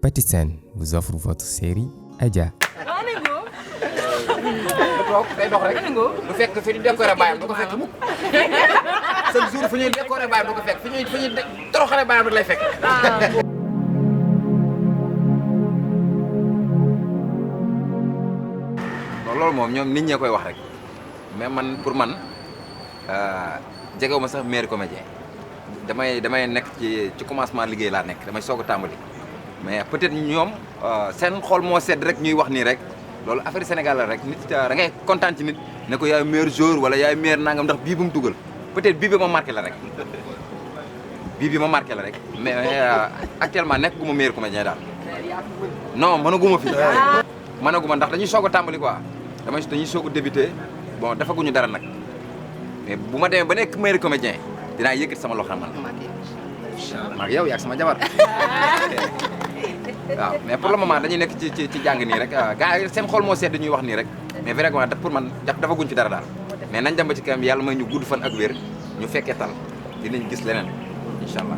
Patisen vous offre votre série Adja. toog day dox rek du fekk fi ñu décoré baayam du ko fekk mukk chaque jour fu ñuy décoré baayam du ko fekk fi ñuy toroxale baayam rek lay fekk. loolu moom ñoom nit ñee koy wax rek mais man pour man jegewuma sax meilleur comédien damay nekk ci commencement liggéey laa nekk damay soog a tàmbali mais peut-être ñoom seen xol moo sedd rek ñuy wax nii rek. loolu affaire Sénégal la rek nit da ngay kontaan ci nit ne ko yaay meilleur joueur wala yaay meilleur nangam ndax bii bu mu dugal peut-être bii bi ma marqué la rek mais actuellement nekk gu ma meilleur comédien daal non mënaguma fi mënaguma ndax dañuy soog a tàmbali quoi dañuy soog a débuté bon defaguñu dara nag mais bu ma demee ba nekk meilleur comédien dinaa yëkkati sama loxo man maag yow yaag sama jabar waaw mais pour le moment dañuy nekk ci jàng nii rek gars yi seen xol moo sedd ñuy wax nii rek mais vraiment pour man dafa guñ ci dara daal mais nañ dem ba ci kanam yàlla may ñu gudd fan ak wér ñu fekkee tal dinañ gis leneen incha allah.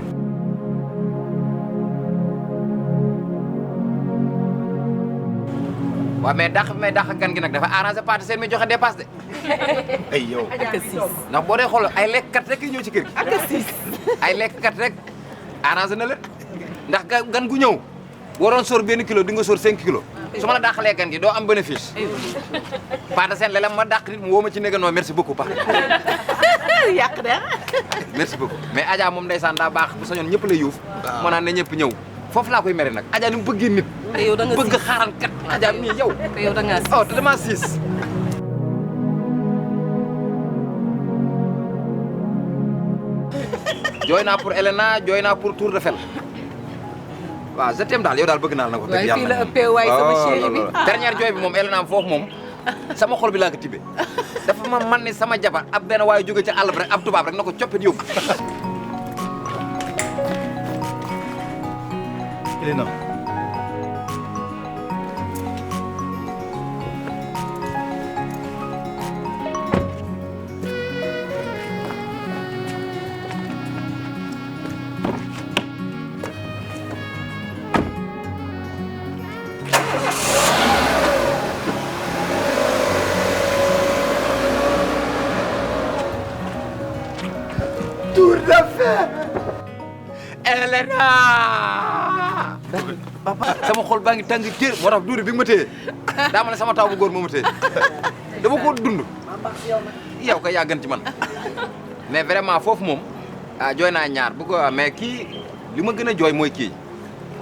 waaw mais dàq gan gi nag dafa arrangé parti seen mi joxe dépasse de. ay yow ndax boo dee xool ay lekkkat rek yi ñëw ci kër gi. ay lekkkat rek arrangé na leen ndax gan gu ñëw. boo doon sóor benn kilo di nga sóor 5 kilos su ma la dàqalee gan gi doo am bénéfice Pata Sène léeg-léeg ma dàq nit mu woo ma ci néega non merci beaucoup Pa yàq de merci beaucoup mais Adja moom ndeysaan daa baax bu sañoon ñëpp lay yuuf moo naan ne ñëpp ñëw foofu laa koy mere nag Adja ni mu bëggee nit bëgg xaaral kat Adja mii yow yow da ngaa siis oh te dama siis jooy naa pour Elena jooy naa pour Tour de Fel waaw je t'aime daal yow daal bëgg naa la ko dëgg yàlla fii la ëppee waay sama chéri bi dernière jooy bi moom Elena foofu moom sama xol bi laa ko tibbee dafa ma man ni sama jabar ab benn waaye jóge ci àll bi rek ab tubaab rek na ko coppit yóbbu. Elena Tour de Fel Elena papa sama xol baa ngi tàng jër moo tax duuri bi nga ma téye daa ma ne sama taw bu góor moo ma téye dama ko dund yow kay yaa gën ci man mais vraiment foofu moom jooy naa ñaar bu ko mais kii li ma gën a jooy mooy kii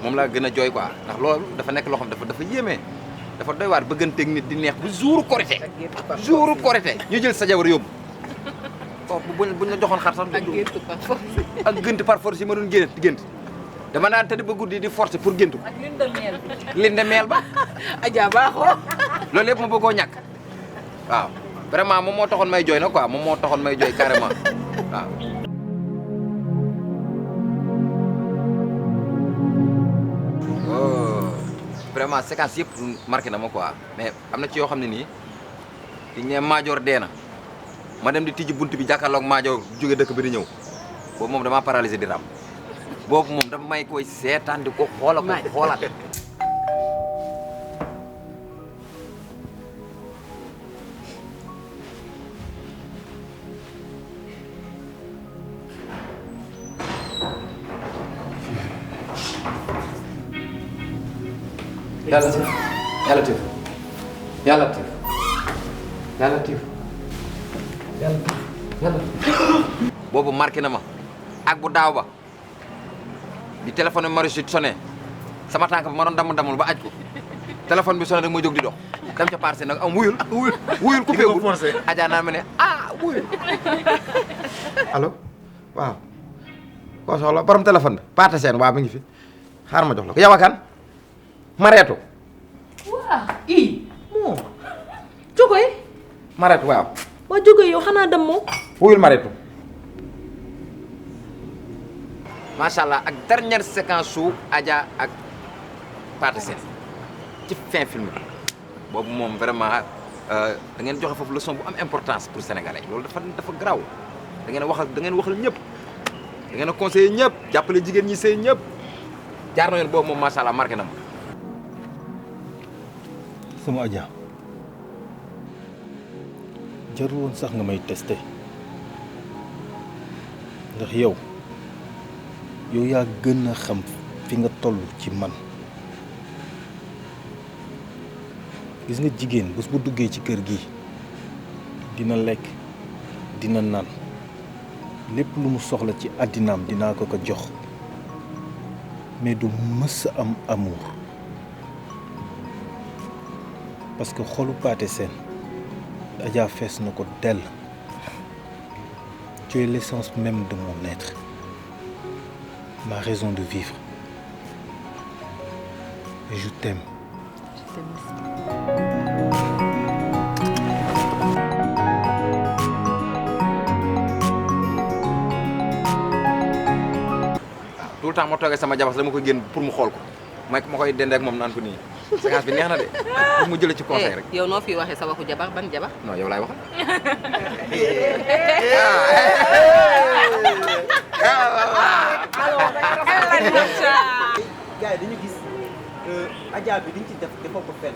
moom laa gën a jooy quoi ndax loolu dafa nekk loo xam dafa yéeme dafa doy waar bëgganteeg nit di neex bu jouru korité ñu jël sa jabar yóbbu foofu buñ la joxoon xar sax ak gënt par force yi ma doon gént dama naan tëdd ba guddi di forcer pour géntu ak lin de meel ba Adja baaxoo loolu yëpp ma bëggoo ñàkk waaw vraiment moom moo taxoon may jooy na quoi moom moo taxoon may jooy carrément waaw vraiment séquence yëpp marqué na ma quoi mais am na ci yoo xam ne nii di ñee maajoor dee na ma dem di tijji bunt bi jàkkaarloog maajoor jóge dëkk bi di ñëw boobu moom damaa paralysé di ram boobu moom dafa may koy seetaan di ko xoolaat yàlla boobu marqué na ma ak bu daaw ba di téléphone bi Marichou sonné sama tànk bi ma doon damul ba aj ko téléphone bi sonné rek ma jóg di dox dem ca parce nag am wuyul coupé gu Adja naa ma ne wuyul allo waaw koo soxla borom téléphone bi Pata Sène waaw mi ngi fi xaar ma jox la ko yow a kan Mareetu waaw moo jógoy Mareetu waaw waa jógoy yow xanaa dem moo wuyul Mareetu macha allah ak dernière séquence su Adja ak Pata Sène ci fin film bi boobu moom vraiment da ngeen joxe foofu leçon bu am importance pour sénégalais loolu dafa garaaw da ngeen waxal ñëpp da ngeen a conseillé ñëpp jàppale jigéen ñi sëy ñëpp jaar na yoon boobu moom macha allah marqué na ma. sama Adja jarul woon sax nga may testé ndax yow yaa gën a xam fi nga toll ci man gis nga jigéen bés bu duggee ci kër gi dina lekk dina naan lépp lu mu soxla ci àddinaam dinaa ko jox mais du mës a am amour parce que xolu Pathé Sène Adja fees na ko dell. Tu es l'essence même de mon être, ma raison de vivre. Et je t'aime. Je t'aime aussi. Tout le temps ma toogee sama jabar dama koy génn pour mu xool ko ma koy dendee ak moom naan ko nii séquence bi neex na de pour mu jëlee ci conseil rek. yow noo fi waxee sa waxu jabar ban jabar. non yow laay waxal. gars yi dañu gis Adja bi diñ ci def defoo ko fenn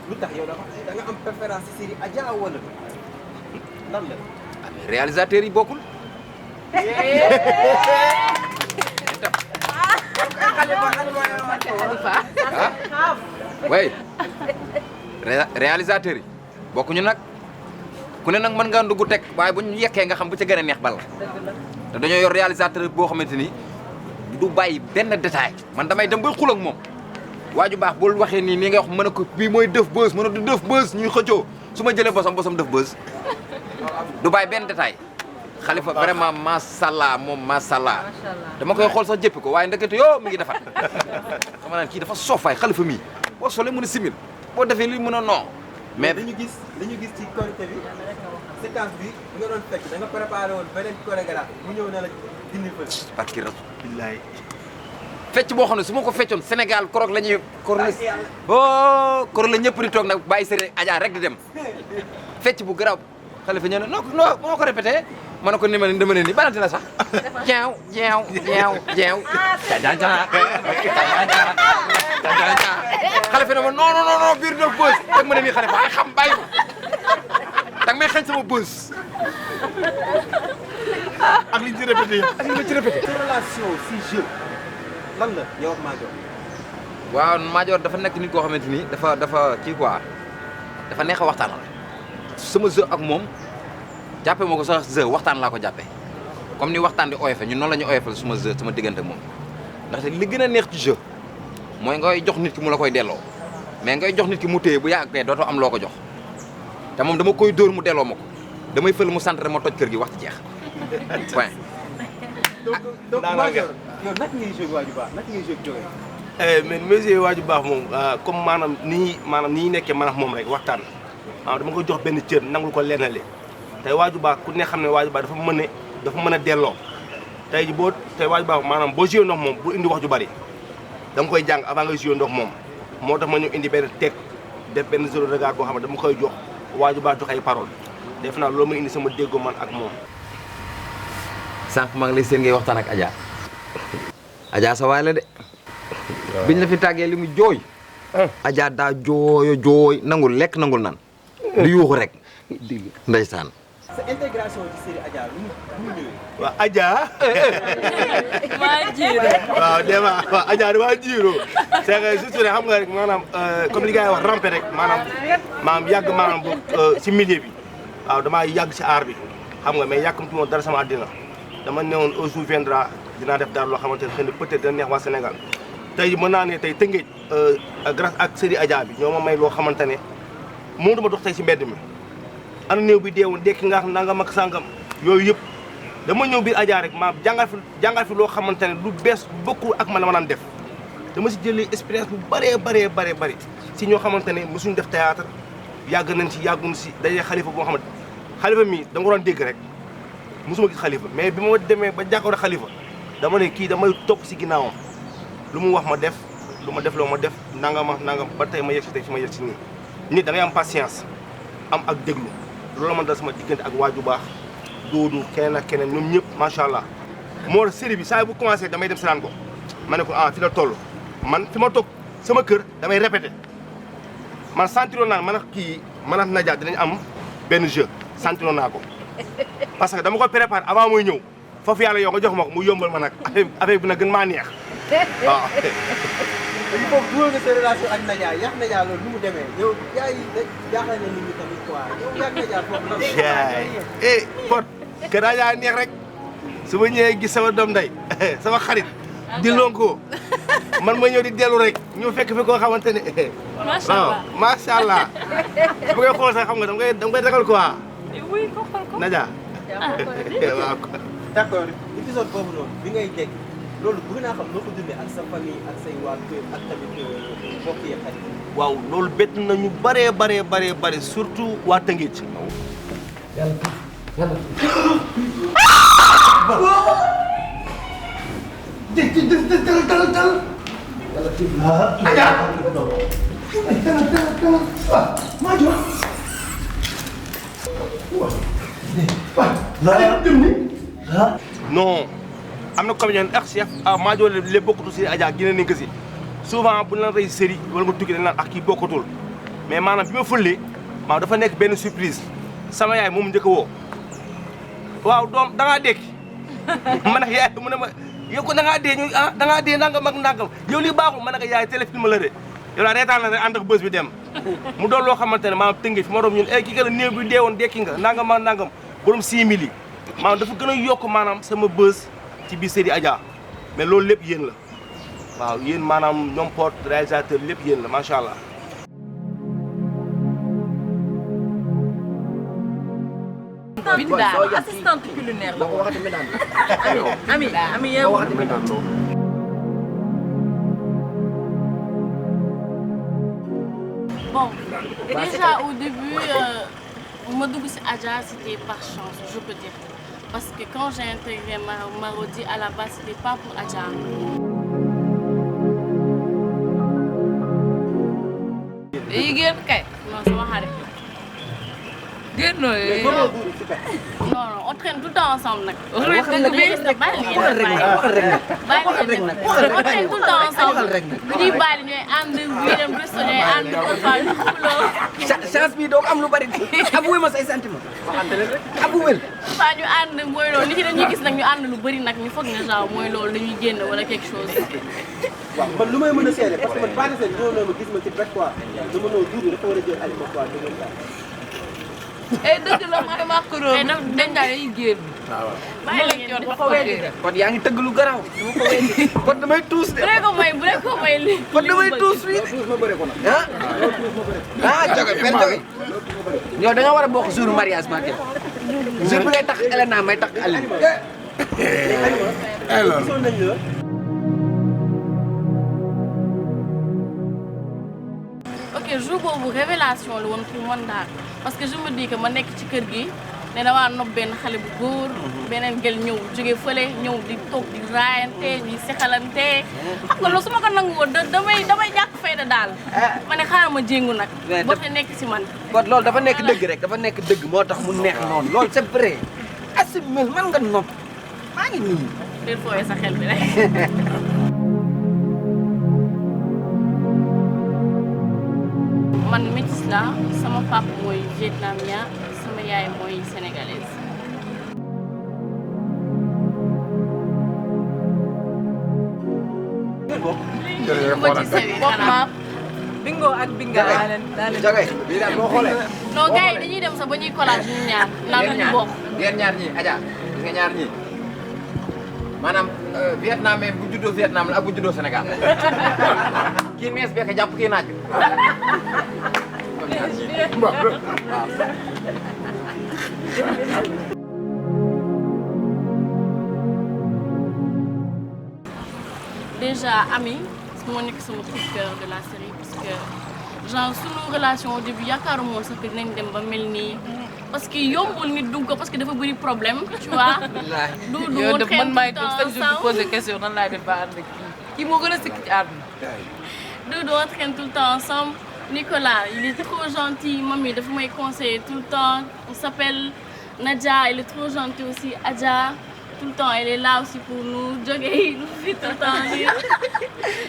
lu tax yow da nga am préférence ci série Adja wala lan la. ah mais réalisateur yi bokkul. ah oui réalisateur yi bokkuñu nag ku ne nag mën nga dugg teg waaye bu ñu yekkee nga xam bu ca gën a neex bal te dañoo yor réalisateur boo xamante ni du bàyyi benn détail man damay dem ba xul ak moom waaju baax bul waxee nii nii nga wax mën a ko bii mooy def bës mën a du def bës ñuy xëccoo su ma jëlee bosam def bës du bàyyi benn détail Khalifa vraiment masalla moom masalla dama koy xool sax jëppi ko waaye ndekete yoo mi ngi defar xam naa kii dafa soofaay Khalifa mii boo solee mën a simil boo defee li mën a non mais dañu gis ci Korité bi séquence bi nga doon fekk da nga préparé woon beneen chorégraphe mu ñëw ne la dindi fa parce que billaay fecc boo xam ne su ma ko feccoon Sénégal korog la ñuy oh korog la ñëpp di toog nag bàyyi sëriñ Adja rek di dem fecc bu garaaw Khalifa ñëw ne non moo ko répété ma ne ko ni ma ne dama ne nii banati la sax jeew Khalifa ne ma non biir def bës dag ma ne nii Khalifa ay xam bàyyi ko dag may xañ sama bës ak li ñu ci répété yëpp. ak li ma ci répété sa relation si jeu lan la yow ak Madior. waaw Madior dafa nekk nit koo xamante ni dafa kii quoi dafa neex a waxtaanal sama jeu ak moom jàppe moo ko sax jeu waxtaan laa ko jàppe comme ni waxtaan di oyofe ñun noonu la ñu oyofal sama jeu sama diggante ak moom ndaxte li gën a neex ci jeu mooy ngay jox nit ki mu la koy delloo mais ngay jox nit ki mu téye bu yàggee dootoo am loo ko jox te moom dama koy dóor mu delloo ma ko damay fël mu centré ma toj kër gi wax ci jeex point. donc Madior yow naka ngay joué waaju baax naka ngay joué jógee. mais monsieur waaju baax moom comme maanaam ni ñuy nekkee man ak moom rek waxtaan dama ko jox benn cër nangul ko lennale tey waaju baax ku ne xam ne waaju baax dafa mën a delloo tey ji tey waaju baax maanaam boo joué ndox moom bu indi wax ju bari da nga koy jàng avant nga joué ndox moom moo tax ma ñëw indi benn teg def benn zéro regard boo xam ne dama koy jox waaju baax jox ay parole def naa loolu ma indi sama déggoo man ak moom. sànq maa ngi lay seen ngay waxtaan ak Adja Adja sa waay la de biñ la fi tàggee li mu jooy Adja daa jooy nangul lekk nangul nan di yuuxu rek ndeysaan sa intégration ci série Adja lu mu ñëwee. waaw Adja. maa jiire. waaw dama waaw Adja damaa jiiroo c'est que surtout xam nga rek maanaam comme li gars yi wax rampe rek maanaam yàgg maanaam si milieu bi waaw damaa yàgg si aar bi xam nga mais yàkkamti moom dara sama àddina dama newoon un jour viendra dinaa def dara loo xamante ne xëy na peut-être dina neex waa Sénégal tey mën naa ne tey Tëngéej grâce ak série Adja bi ñoo ma may loo xamante ne moo dama dox tey si mbedd mi ana néew bi deewoon dekki nga xam nanga mag sàngam yooyu yëpp dama ñëw biir Adja rek maam jàngal fi loo xamante ne lu bees bokkul ak man la ma daan def dama si jëlee expérience bu bëree si ñoo xamante ne mosuñu def théâtre yàgg nañ si yàgguñ si daje Khalifa boo xamante Khalifa mii da nga doon dégg rek mosuma gis Khalifa mais bi ma demee ba jàkkaarloo Khalifa dama ne kii damay topp si ginnaawam lu mu wax ma def lu ma def loo ma def nangam ba tey ma yegg si tey fi ma yegg si nii nit da ngay am patience am ak déglu loolu man dal sama diggante ak waaju baax Doudou keneen ak keneen ñoom ñëpp macha allah moo tax série bi saa bu commencé damay dem seetaan ko ma ne ko fi la toll man fi ma toog sama kër damay répété man sentiroon naa man ak kii man ak Nadia dinañ am benn jeu sentiroon naa ko parce que dama ko préparé avant muy ñëw foofu yàlla yow nga jox ma ko mu yombal ma nag affaire bi nag gën maa neex waaw. il faut dugal nga sa relation ak Nadia yaa Nadia loolu nu mu demee yow yaa ngi jaaxal na nit ñi tamit quoi yow yaa Nadia foofu lan la. Pod que Nadia neex rek su ma ñëwee gis sama doom nday sama xarit di lonko man ma ñëw di dellu rek ñu fekk fi koo xamante ne. macha allah macha allah bu ngay xool sax xam nga da ngay ragal quoi. oui ko xool ko. Nadia. waaw. d'accord épisode boobu noonu bi ngay dégg loolu bëgg naa xam noo ko dundee ak sa famille ak say waa kër ak tamit mbokk yi xarit. waaw loolu bett nañu bëree surtout waa Tëngéej. non am na comédien ak chef maa jox les bokkatu si Adja génne nañ ko si souvent bu ñu la rey série wala nga tukki dañ naan ak kii bokkatul mais maanaam bi ma fëlee maanaam dafa nekk benn surprise sama yaay moom njëkk a woo waaw doom da ngaa dekki man ak yaay mu ne ma yow ko da ngaa dee ñu da ngaa dee nangam ak nangam yow lii baaxul man ak yaay téléfilm la de yow daal reetaan la rek ànd ak bës bi dem mu doon loo xamante ne maanaam tënge fi ma doon ñun kii ka la néew bi deewoon dekki nga nangam ak nangam borom 6 000 yi maanaam dafa gën a yokk maanaam sama bës ci biir série Adja mais loolu lépp yéen la waaw yéen maanaam ñoom porte réalisateur lépp yéen la macha allah. Binda assistante culinaire la Ami yow. Bon, déjà au début, Modougou Adja, c'était par chance, je peux dire. Parce que quand j'ai intégré Marodi, à la base, c'était pas pour Adja. Non, ça va aller. Non, on traîne tout le temps ensemble. On traîne tout le temps ensemble. Nous chance bi doo am lu bari aboué ma say sentiment aboué fa ñu ànd mooy loolu li ci dañuy gis nag ñu ànd lu bari nag ñu foog ne genre mooy loolu dañuy génn wala quelque chose. waaw man lu may mën a seede parce que man baa desee ñoo ma gis ma ci rek quoi dama noo duudu dafa war a jël aliment quoi dëgg dëgg la man maa ko doon dañ daal yi génn. waaw bàyyi la ngeen dafa ko weddi de. kon yaa ngi tëgg lu garaaw dama ko weddi kon damay tuus de bu leen ko may li kon damay tuus fii ma bëre ko nag joge fen joge yow da nga war a bokk jour mariage ma kenn jour bi ngay tax Elena may tax Aline alors gisoon nañ la ok jour boobu révélation la woon pour man daal parce que je me dis que ma nekk ci kër gi ne damaa nopp benn xale bu góor beneen gel ñëw jóge fële ñëw di toog di raayante di sexalante xam nga loolu su ma ko nangu woon damay ñàkk fayda daal ma ne xaaral ma jéngu nag boo te nekk si man kon loolu dafa nekk dëgg rek dafa nekk dëgg moo tax mu neex noonu loolu c'est vrai assumé man nga nopp maa ngi nii del fooyee sa xel bi rek man métis la sama papa mooy vietnamien sama yaay mooy sénégalaise. ma ci sewi xanaa. bingo ak binga daa leen joge bii daal boo xoolee non gars yi dañuy dem sax ba ñuy collage ñu ñaar naan ñu bokk. yéen ñaar ñii Adja gis nga ñaar ñii maanaam vietnamien bu juddoo Vietnam la ak bu juddoo Sénégal kii nees beek jàpp kii naaj Déjà Ami moo nekk sama coup de cœur de la série parce que genre sunu relation au début yaakaaruma woon sax que dinañ dem ba mel nii parce que yombul nit dugg ko parce que dafa bëri problème tu vois. du yow woon de man maay tout toog chaque jour di poser question nan laay def ba ànd ak kii moo gën a sikk ci àdduna. Doudou on traîne tout le temps ensemble. Nicolas, il est trop gentil. Mamie, il faut me conseiller tout le temps. On s'appelle Nadia, elle est trop gentille aussi. Adja, tout le temps, elle est là aussi pour nous. Jogay, nous fait tout le temps rire.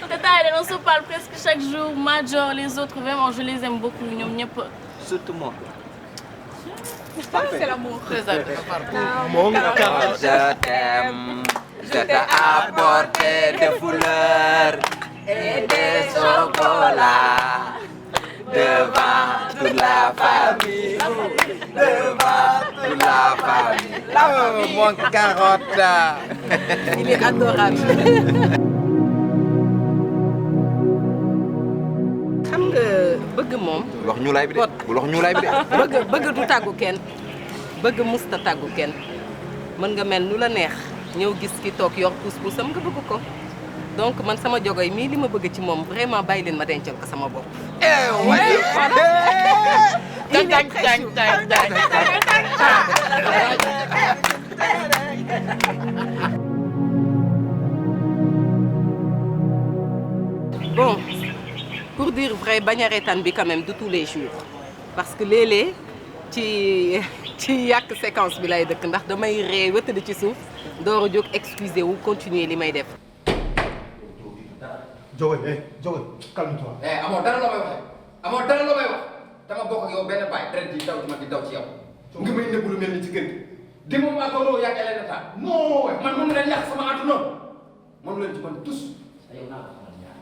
Tata, on se parle presque chaque jour. Major, les autres, vraiment, je les aime beaucoup. Surtout moi. C'est l'amour. Très important. Mon cœur. Je t'aime, je t'ai apporté des fleurs et des chocolats devant toute la famille, mon carotte. Il est adorable. xam nga bëgg moom. wax ñu lay bi de bul wax ñu lay bi de. bëgg du tàggu kenn bëgg musta tàggu kenn mën nga mel nu la neex ñëw gis ki toog yor puus-puusam nga bëgg ko donc man sama jogoy mii li ma bëgg ci moom vraiment bàyyi leen ma dencal ko sama bopp. Bon, pour dire vrai bañ a reetaan bi quand même de tous les jours parce que léeg-léeg ci yàq séquence bi lay dëkk ndax damay ree wëttali ci suuf door a jóg excuser wu continuer li may def. Jogoy calme-toi. amoo dara loo may wax amoo dara loo may wax dama bokk ak yow benn baay deret di daw ci man di daw ci yow. nga may nëbbu lu mel ni ci kër gi. di moom maa ko loo yàq leen état. non man mënu leen yàq sama àdduna mënu leen ci man tous. yow naa ko xamal ñaar.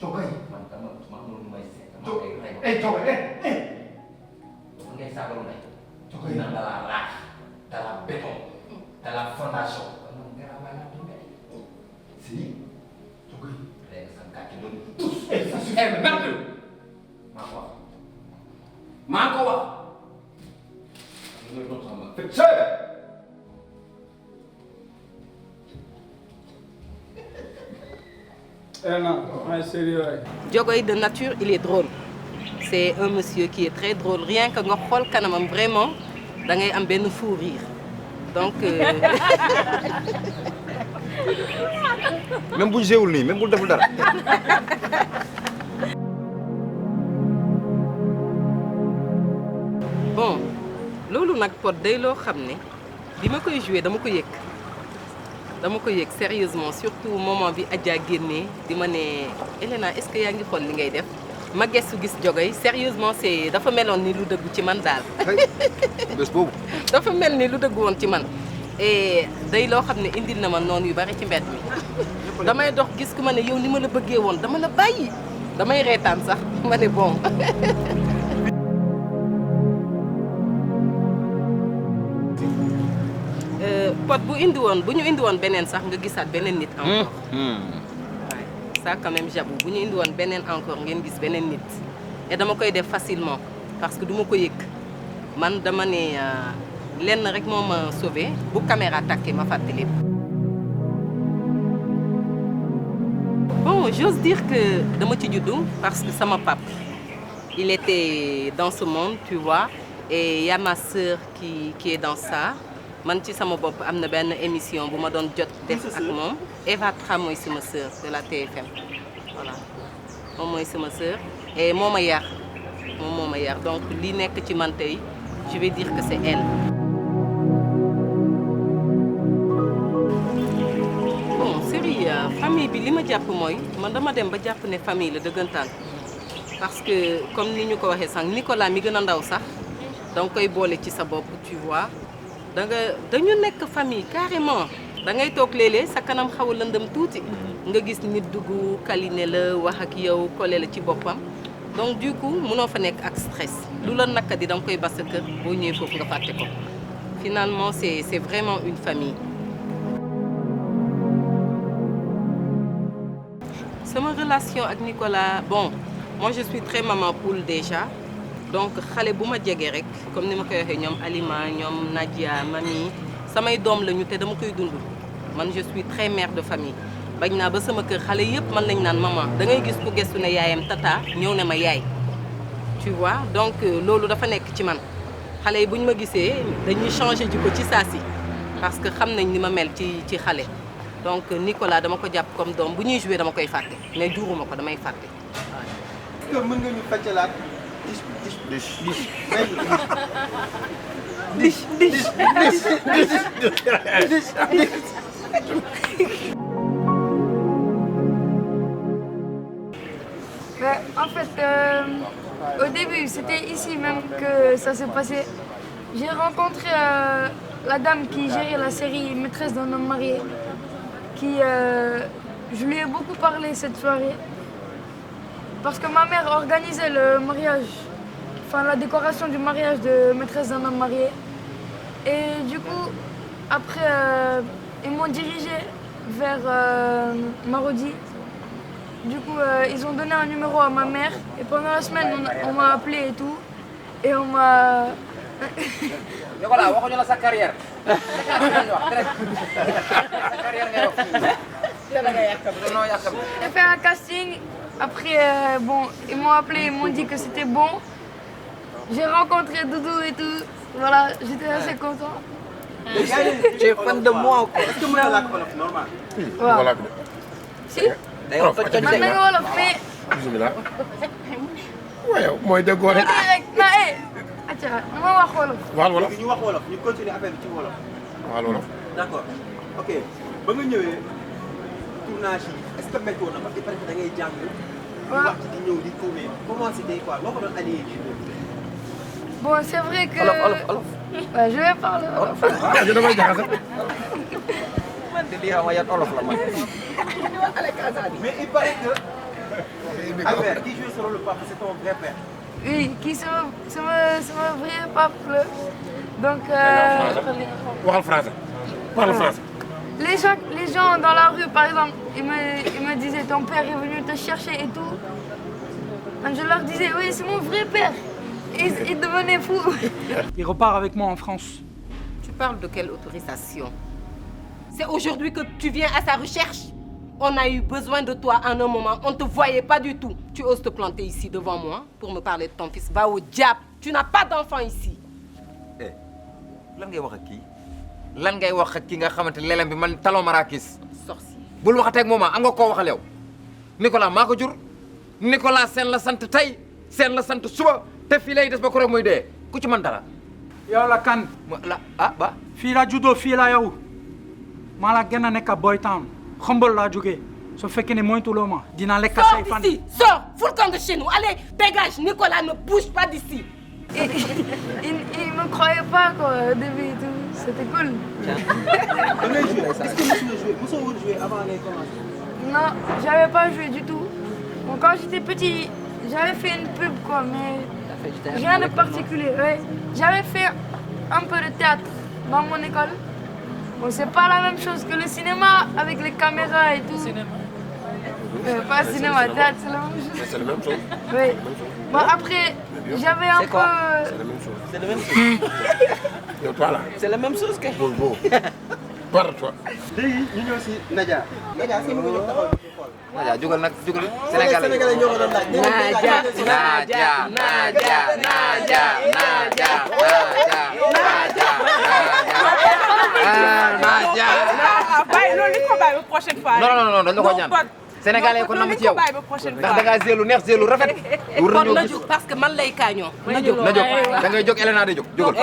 Jogoy man dama mënu may seet. Jogoy ngay saagaru nay. Jogoy naan da la raax da la béton da la fondation. Si. Jogoy. léegi sa gàcce doon tous. Merde. maa ko wax. Jogoy de nature il est drôle c'est un monsieur qui est très drôle rien que nga xool kanamam vraiment da ngay am benn fou rire donc. même bu jéewul nii même bu deful dara. bon loolu nag Pod day loo xam ne bi ma koy joué dama ko yëg sérieusement surtout moment bi Adja génnee di ma ne Elena est-ce que yaa ngi xool li ngay def ma gëstu gis Jogoy sérieusement c'est dafa meloon ni lu dëggu ci man daal. bés boobu. dafa mel ni lu dëggu woon ci man et day loo xam ne indil na ma noonu yu bari ci mbedd mi damay dox gis ku ma ne yow ni ma la bëggee woon dama la bàyyi damay reetaan sax ma ne bon. Pod bu ñu indi woon beneen sax nga gisaat beneen nit encore. Ça quand même j'avoue bu ñu indi woon beneen encore ngeen gis beneen nit et dama koy def facilement parce que du ma ko yëg man dama ne lenn rek moo ma sauvé bu caméra tàkkee ma fàtte lépp. Bon j'ose dire que dama ci juddu parce que sama pap il était dans ce monde tu vois et y a ma sœur qui est dans ça. man ci sama bopp am na benn émission bu ma doon jot def ak moom Eva Tra mooy sama sœur de la TFM voilà moom mooy sama sœur et moo ma yar donc li nekk ci man tey je vais dire que c'est elle. bon série famille bi li ma jàpp mooy man dama dem ba jàpp ne famille la dëggantaan parce que comme ni ñu ko waxee sànq Nicolas mi gën a ndaw sax danga koy boole ci sa bopp tu vois. dañu nekk famille carrément da ngay toog léeg-léeg sa kanam xaw a lëndëm tuuti nga gis nit dugg câliné la wax ak yow collé la ci boppam donc du coup mënoo fa nekk ak stress lu la naka di da nga koy bas sa kër boo ñëwee foofu nga fàtte ko finalement c'est vraiment une famille. sama relation ak Nicolas bon moi je suis très maman poule déjà. donc xale bu ma jege rek comme ni ma koy waxee ñoom Alima ñoom Nadia Mami samay doom lañu te dama koy dund man je suis très mère de famille bañ naa ba sama kër xale yëpp man lañ naan maman da ngay gis ku gëstu ne yaayam tata ñëw ne ma yaay tu vois donc loolu dafa nekk ci man xale yi bu ñu ma gisee dañuy changer jikko ci saa si parce que xam nañ ni ma mel ci xale donc Nicolas dama ko jàpp comme doom bu ñuy jouer dama koy fàtte mais juruma ko damay fàtte est-ce que mën nga ñu fàccalaat dis En fait, au début, c'était ici même que ça s'est passé. J'ai rencontré la dame qui gérait la série Maîtresse d'un homme marié. Je lui ai beaucoup parlé cette soirée. Parce que ma mère organisait le mariage, enfin la décoration du mariage de Maîtresse d'un homme marié. Et du coup, après, ils m'ont dirigé vers Marodi. Du coup, ils ont donné un numéro à ma mère et pendant la semaine, on m'a appelé et tout. Et on m'a... Voilà, waxuñu la sa carrière. J'ai fait un casting. Après, bon, ils m'ont appelé, ils m'ont dit que c'était bon. J'ai rencontré Doudou et tout. Voilà, j'étais assez content. Tu es fan de moi ou quoi? Est-ce que mën na làkk wolof normal? voilà. Si, Day wax toj man na nga wolof mais... bismillah. waaye mooy déggoo rek. rek na acca dama wax wolof. waxal wolof. ñu wax wolof ñu continuer affaire bi ci wolof. waxal wolof. D'accord. Ok ba nga ñëwee tournage yi est-ce que météo na parce que peut-être da ngay jàng. waaw wax di ñëw di tourner comment c'était quoi loo ko doon allié nii. Bon, c'est vrai que... olof. Ouais, je vais parler wolof. waaw damay jaxase. Man de lii xaw ma yan olof la man. Mais il paraît que Albert qui joue ce rôle le papa c'est ton vrai père. Oui, c'est mon vrai papa. Donc, waxal français. waxal français. les gens dans la rue, par exemple, ils me disaient ton père est venu te chercher et tout. Je leur disais oui, c'est mon vrai père. Ils devenaient fous. Il repart avec moi en France. Tu parles de quelle autorisation? C'est aujourd'hui que tu viens à sa recherche? On a eu besoin de toi en un moment, on ne te voyait pas du tout. Tu oses te planter ici devant moi pour me parler de ton fils. Va au diable, tu n'as pas d'enfant ici. Eh lan ngay wax ak kii lan ngay wax ak ki nga xamante lelam bi man talon marakis. Sorcier. bul waxatee ak moom am nga koo waxal yow Nicolas maa ko jur Nicolas seen la sant tey seen la sant suba te fii lay des ba ko rek muy dee ku ci mën dara. yow la kan. ba. fii la juddoo fii la yow maa la gën a nekk a Boy Town Xombol laa jógee su fekkee ne moytuloo ma dinaa lekk say fan. Sors d'ici, sors, fous le camp de chez nous. Allez, dégage, Nicolas, ne bouge pas d'ici. Ils me croyaient pas quoi, au début et tout. C'était cool. Da ngay jouer est-ce que mosoo woon jouer avant ngay commencer. Non, j'avais pas joué du tout. Bon, quand j'étais petit, j'avais fait une pub quoi, mais rien de particulier. Ouais. J'avais fait un peu de théâtre dans mon école. Bon, c'est pas la même chose que le cinéma avec les caméras et tout. Pas cinéma, théâtre, c'est la même chose. c'est la même chose. Oui. Bon, après, j'avais un peu... C'est la même chose. yow toi là. C'est la même chose que. bon. Parle-toi. léegi ñu ñëw si Nadia. Nadia est-ce que mën nga ñëw taxaw ci xool. Nadia jugal nag jugal Sénégalais Sénégalais ñoo ko doon laaj. Nadia Nadia Nadia Nadia Nadia Nadia bàyyi loolu li ko bàyyi ba prochaine fois. non dañ la ko ñaan Sénégalais ko nam ci yow ndax da ngaa zéelu neex zéelu rafet Kon na jóg parce que man lay kaañoo. Na jóg. na jóg da ngay jóg Elena day jóg jógal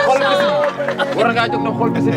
xool bisim war ngaa jóg na xool bisim